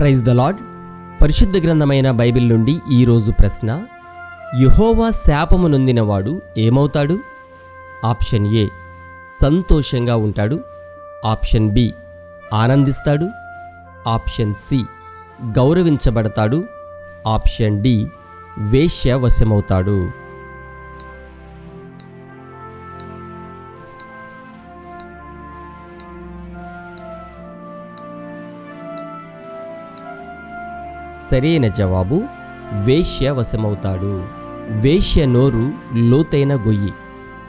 Praise the lord. పరిశుద్ధ గ్రంథమైన Bible నుండి ఈరోజు ప్రశ్న: యెహోవా శాపము నొందినవాడు ఏమవుతాడు? ఆప్షన్ ఏ సంతోషంగా ఉంటాడు, ఆప్షన్ బి ఆనందిస్తాడు, ఆప్షన్ సి గౌరవించబడతాడు, ఆప్షన్ డి వేశ్య వశమవుతాడు. సరైన జవాబు వేశ్య వశమవుతాడు. వేశ్య నోరు లోతైన గొయ్యి,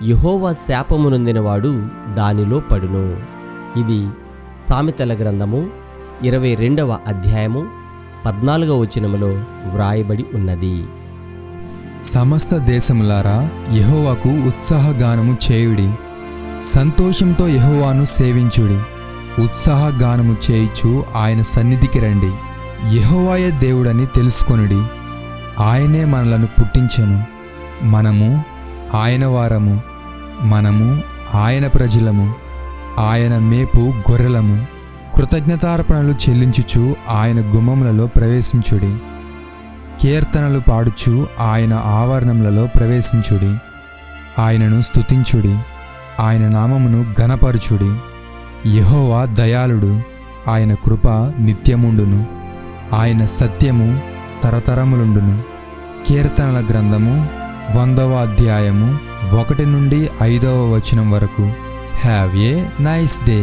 యెహోవా శాపము నొందినవాడు దానిలో పడును. ఇది సామెతల గ్రంథము 22వ అధ్యాయము 14వ వచనములో వ్రాయబడి ఉన్నది. సమస్త దేశములారా యెహోవాకు ఉత్సాహగానము చేయుడి, సంతోషంతో యెహోవాను సేవించుడి. ఉత్సాహగానము చేయుచు ఆయన సన్నిధికి రండి. యెహోవాయే దేవుడని తెలుసుకొనుడి. ఆయనే మనలను పుట్టించెను, మనము ఆయన వారము, మనము ఆయన ప్రజలము, ఆయన మేపు గొర్రెలము. కృతజ్ఞతార్పణలు చెల్లించుచు ఆయన గుమ్మములలో ప్రవేశించుడి. కీర్తనలు పాడుచు ఆయన ఆవరణములలో ప్రవేశించుడి. ఆయనను స్తుతించుడి, ఆయన నామమును ఘనపరచుడి. యెహోవా దయాళుడు, ఆయన కృప నిత్యముండును, ఆయన సత్యము తరతరములుండును. కీర్తనల గ్రంథము 100వ అధ్యాయము 1 నుండి 5వ వచనం వరకు. Have a nice day.